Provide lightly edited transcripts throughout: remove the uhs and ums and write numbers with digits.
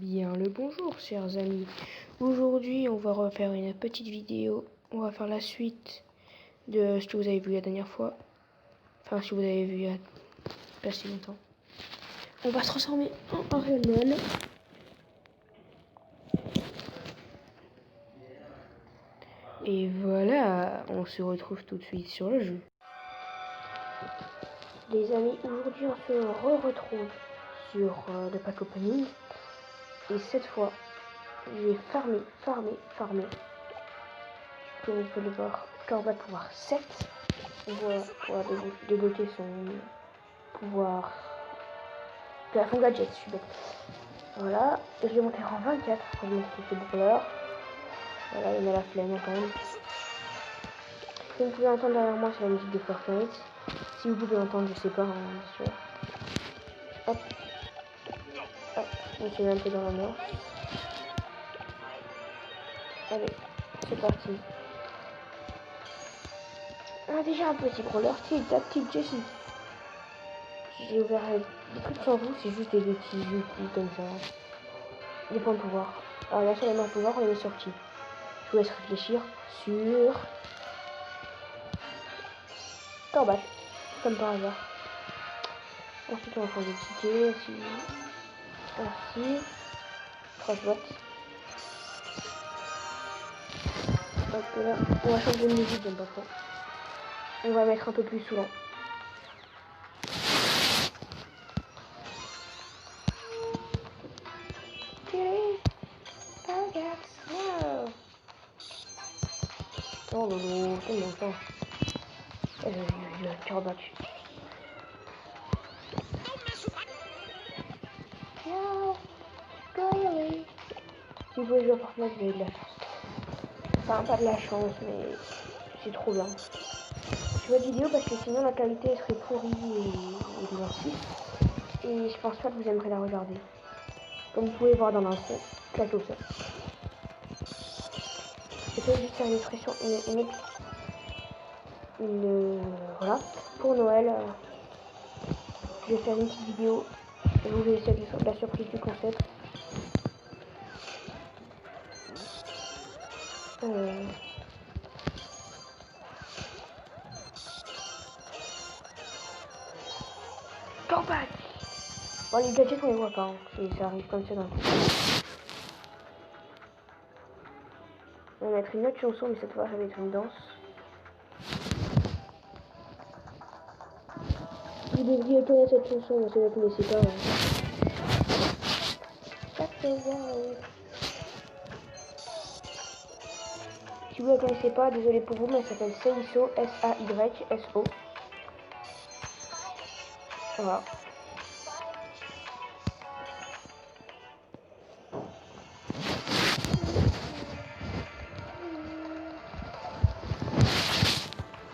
Bien le bonjour chers amis. Aujourd'hui on va refaire une petite vidéo. On va faire la suite de ce que vous avez vu la dernière fois. Enfin si vous avez vu il y a pas si longtemps. On va se transformer en Iron Man. Et voilà, on se retrouve tout de suite sur le jeu. Les amis, aujourd'hui on se retrouve sur le pack opening. Et cette fois, j'ai farmé. Comme vous pouvez le voir, Corbat pouvoir 7. On va pouvoir débloquer son pouvoir plafond gadget, je suis bête. Voilà, et je vais monter en 24 pour vous montrer ce brawler. Voilà, il y en a la flemme quand même. Comme vous pouvez entendre derrière moi, c'est la musique de Fortnite. Si vous pouvez entendre, je sais pas, hein, bien sûr. Hop. Hop, je me suis mis un peu dans la mort. Allez, c'est parti. On a déjà un petit brawler, la petite Jessie. J'ai ouvert des trucs sans vous, c'est juste des petits outils comme ça. Des points de pouvoir. Alors là, sur les points de pouvoir, on les met sur qui? Je vous laisse réfléchir sur Corbat, comme par hasard. Ensuite, on va prendre des tickets aussi. Ainsi. 3 boîtes. Hop là. On va changer de musique, j'aime pas trop. On va mettre un peu plus souvent. Oh lolo, tellement fort. Corbat. No, go away. Si vous pouvez jouer à Fortnite, vous avez de la chance. Enfin, pas de la chance, mais c'est trop bien. Je vois de vidéo parce que sinon la qualité serait pourrie et noircie. Et je pense pas que vous aimerez la regarder. Comme vous pouvez voir dans l'intro, claqué au sol. Je vais juste faire une expression, voilà. Pour Noël, je vais faire une petite vidéo. Je vous laisse la surprise du concept. Campagne. Bon, les gadgets on les voit pas, hein. Ça arrive comme ça d'un coup. On va mettre une autre chanson, mais cette fois ça va être une danse. Vous devriez connaître cette chanson, mais si vous ne la connaissez pas. Si vous ne la connaissez pas, désolé pour vous, mais elle s'appelle Sayso, S-A-Y-S-O. Voilà.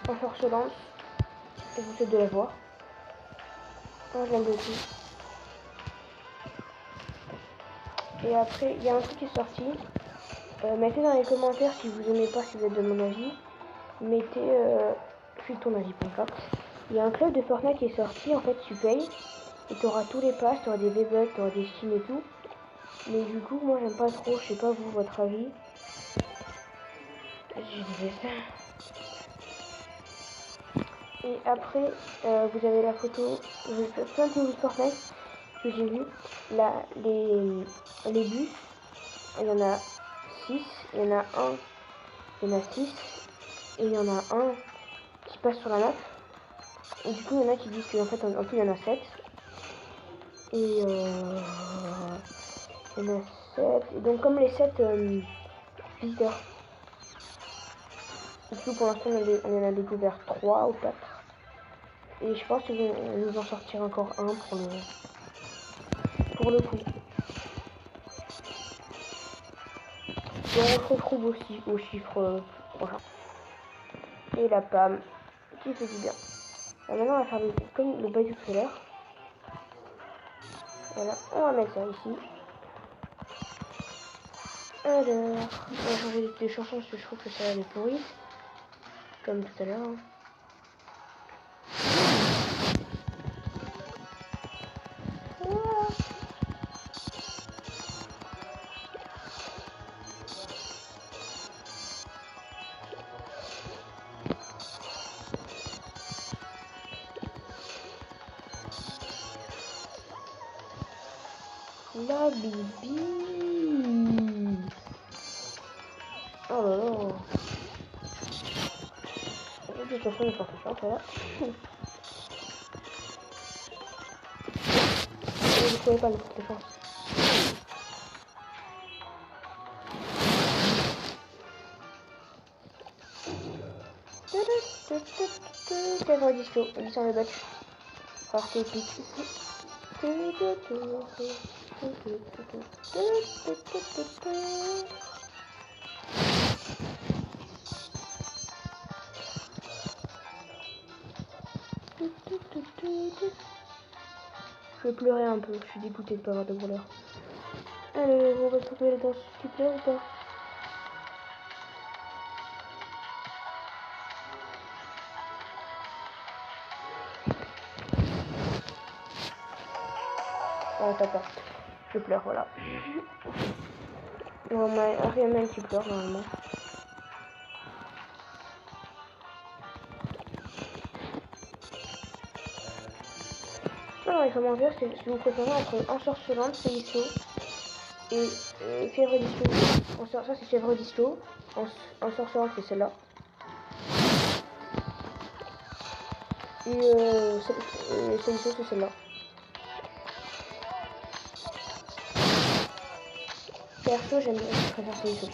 En force lance, et vous souhaite de la voir. Moi je l'aime beaucoup. Et après, il y a un truc qui est sorti. Mettez dans les commentaires si vous aimez pas, si vous êtes de mon avis. Mettez fuitonAvis.com. Il y a un club de Fortnite qui est sorti, en fait tu payes. Et tu auras tous les passes, tu auras des V-Bucks, tu auras des skins et tout. Mais du coup, moi j'aime pas trop, je sais pas vous, votre avis. Je disais ça. Et après, vous avez la photo, plein de théories de Fortnite que j'ai vu. Là, les bus, il y en a 6, il y en a un, il y en a 6, et il y en a un qui passe sur la map. Et du coup, il y en a qui disent qu'en fait, en tout, il y en a 7. Et il y en a 7. Et donc, comme les 7 visiteurs. Du coup, pour l'instant, on en a découvert 3 ou 4. Et je pense qu'on nous en sortir encore un pour le coup. Et on se retrouve aussi au chiffre prochain. Et la PAM qui fait du bien. Alors maintenant, on va faire comme le bail du tout à l'heure. Voilà, on va mettre ça ici. Alors, on va changer de chanson parce que je trouve que ça va être pourri. Comme tout à l'heure. La bibi. Oh là là. De toute façon, il faut faire voilà. Je ne trouvais pas le forte chance. Quel audition, il s'en est battu. Partie épique. Je vais pleurer un peu, je suis dégoûtée de pas avoir de voleur. Allez, on va trouver les danses, tu pleures ou pas? Oh, t'as pas. Je pleure, voilà. Non, mais rien même qui pleure normalement. Alors, il faut m'en dire si vous préférez entre ensorcelante, CISO et fièvre d'Isto. Ça, c'est fièvre d'Isto. Ensorcelante, c'est celle-là. Et CISO, c'est celle-là. Perso, je préfère CISO.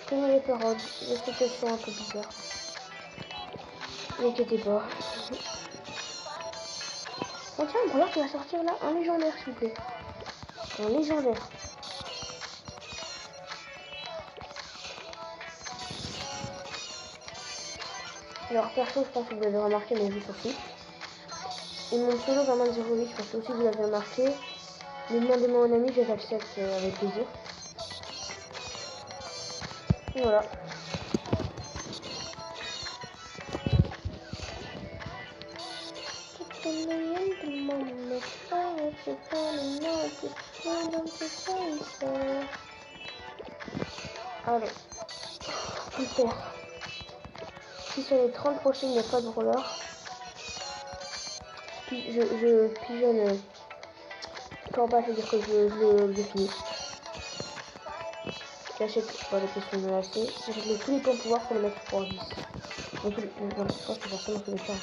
Comment les paroles, je sais que c'est un peu bizarre. N'inquiétez pas. Oh tiens, regarde, tu vas sortir là un légendaire s'il vous plaît. Un légendaire. Alors perso, je pense que vous l'avez remarqué, mais je joue sur Switch. Et mon pseudo vraiment 08, je pense que aussi vous l'avez remarqué. Mais demandez-moi un ami, je l'accepte avec plaisir. Et voilà. Allez, super. Si sur les 30 prochaines il n'y a pas de brawler, je pigeonne Corba, c'est-à-dire que je finis. J'achète pas les questions de l'AC, j'achète tous les points de pouvoir pour le mettre pour 10. Donc, non, je pense que forcément tous les 15.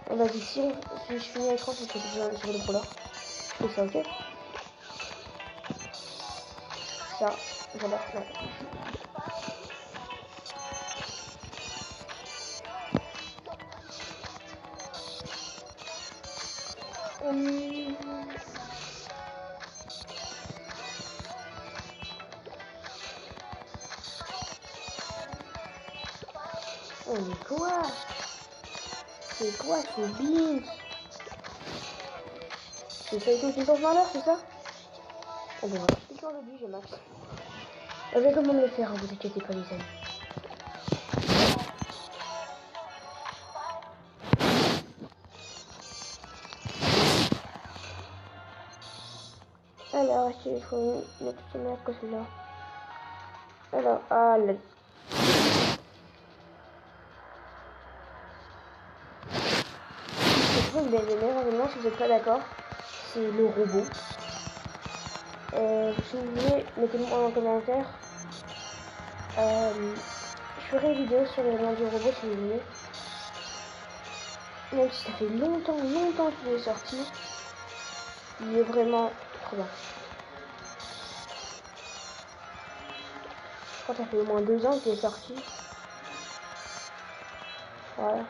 On va dire si je finis à 30, je fais sur le brawler. Je fais ça, ok? Ça, voilà, non. Oh mais quoi? C'est quoi ce beat? C'est ça qui me passe malheur, c'est ça? Oh ben voilà. Et quand je dis, j'ai max. Je vais quand même le faire, hein, vous inquiétez pas les amis. Alors, il faut mettre ce merde que celui-là. Alors, allez. Je trouve que les meilleurs éléments, si vous n'êtes pas d'accord, c'est le robot. Si vous voulez, mettez-moi en commentaire. Je ferai une vidéo sur l'élément du robot si vous voulez. Même si ça fait longtemps qu'il est sorti. Il est vraiment trop bien. Je crois que ça fait au moins 2 ans qu'il est sorti. Voilà.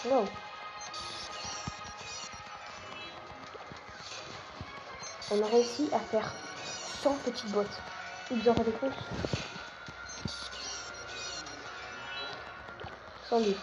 Non. On a réussi à faire 100 petites boîtes. Ils en des plus. 110.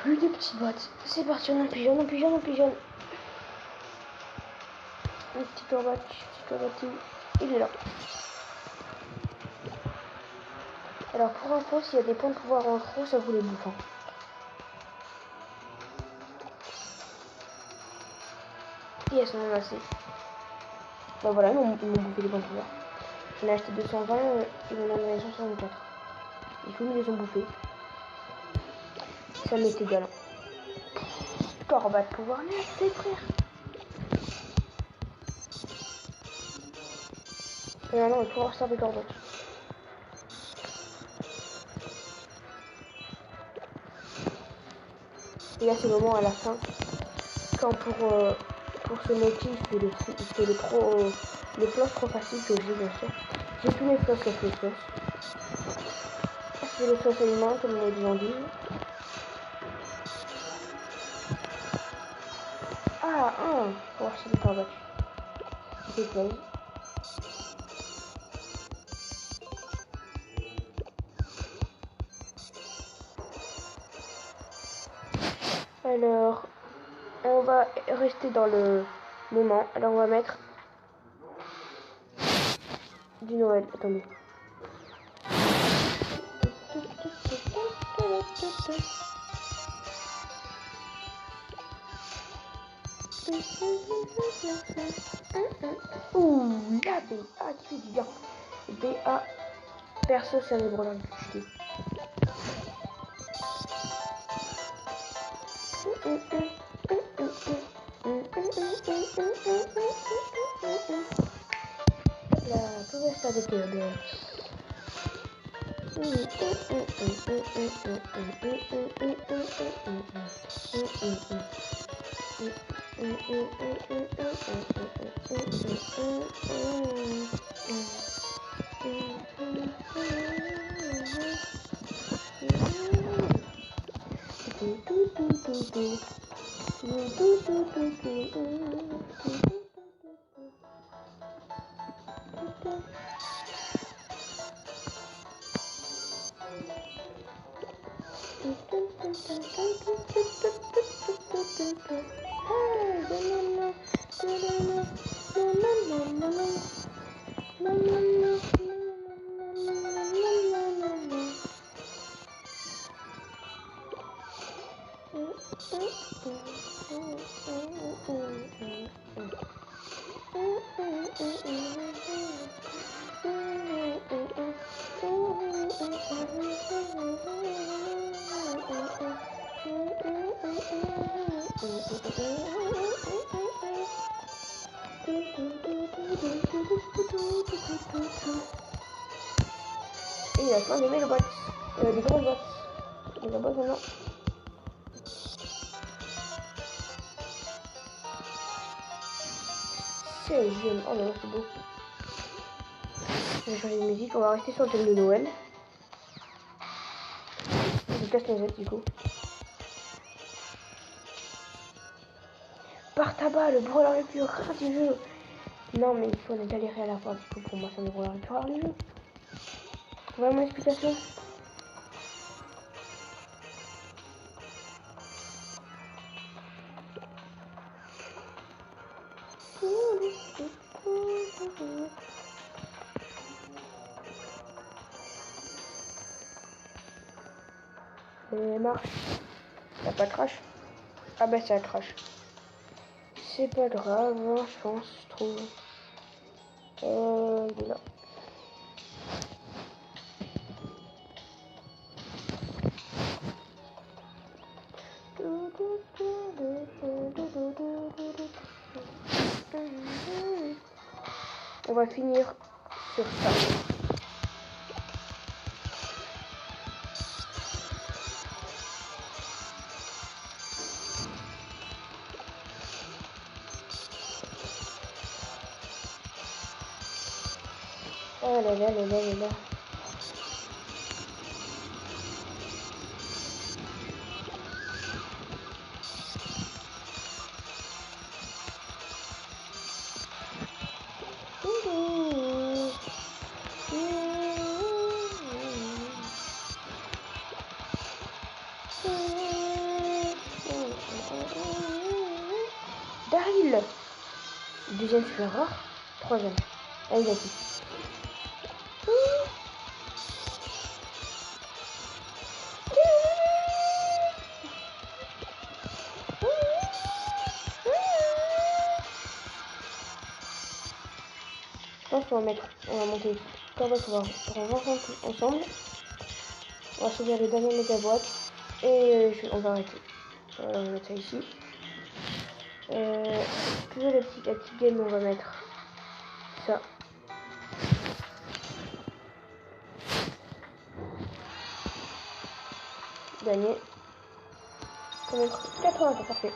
Plus de petites boîtes. C'est parti, on pigeonne, on pigeonne, on pigeonne. Un petit Corbatou. Il est là. Alors pour info, s'il y a des points de pouvoir en trop, ça vous les bouffe. Hein. Yes, on en a assez. Bah voilà, ils m'ont bouffé les points de pouvoir. J'en ai acheté 220, ils m'en ont donné 164. Du coup, ils les ont bouffés. Ça m'est égal. Corbat de pouvoir, là, c'est frère. Et maintenant, il faut pouvoir des corbettes. Et là, c'est le moment à la fin. Quand pour ce motif, c'est le floss trop facile que j'ai, bien sûr. J'ai tous les floss sauf les floss. C'est les floss aliments, comme les gens disent. Ah, pour voir si c'est corbettes. C'est plaise. Alors, on va rester dans le moment. Alors, on va mettre du Noël. Attendez. Ouh, la BA qui fait du bien. BA, perso, c'est un des branleurs les plus cheatés. La pouvesse avec le BA. Et il y a plein de méga boîtes. Des grosses boîtes. Méga boîtes maintenant. C'est jeune. Oh là là, c'est beau. Je vais changer de musique. On va rester sur le thème de Noël. Je casse les ailes du coup. Par tabac, le brawler le plus rare du jeu. Non, mais il faut galérer à la fois. Du coup, pour moi, c'est le brawler le plus rare du jeu. Voilà mon explication. Et marche. T'as pas de crash? Ah bah ça crash. C'est pas grave, hein, je pense, je trouve. Il est là. va finir sur ça. Oh là là là là là là. Daryl. Deuxième super rare. Troisième. Ah, il a dit. Je pense qu'on va monter Corbeau pour voir ensemble. On va sauver les dernières méga boîtes et on va arrêter. On va mettre ça ici. Toujours la petite game, on va mettre ça. Gagné. On va mettre 80, c'est parfait.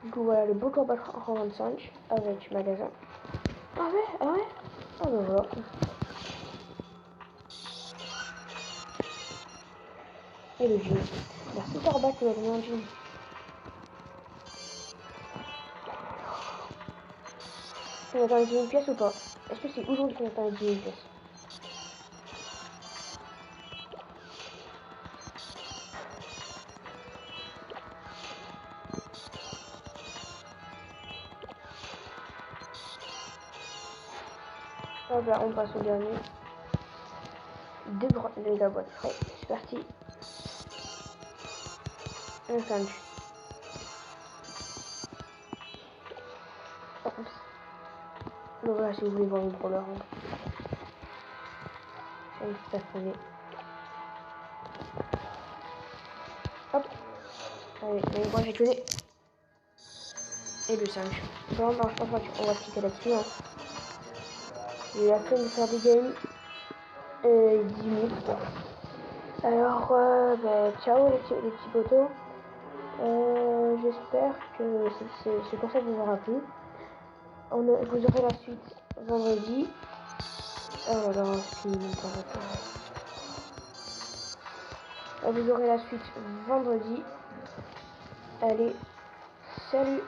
Du coup voilà le beau combat en 25 avec magasin. Ah ouais, ah ouais. Ah ben voilà. Et le jean. Merci Corbat qui m'a donné un jean. On attend les 10 000 pièces ou pas? Est-ce que c'est aujourd'hui qu'on attend les 10 000 pièces? Ah bah on passe au dernier. Deux méga boîtes frais. C'est parti. Un sandwich. Oh, oups. Donc voilà si vous voulez voir une première ronde. C'est un petit affoné. Hop. Allez, mais moi j'ai que les. Et le 5. Bon, non, je pense pas qu'on va se quitter là-dessus. Hein. J'ai eu la flemme de faire des games. 10 minutes quoi. Alors, bah, ciao les petits potos. J'espère que ce concept vous aura plu. Vous aurez la suite vendredi. Oh là là, c'est même pas vous aurez la suite vendredi. Allez, salut!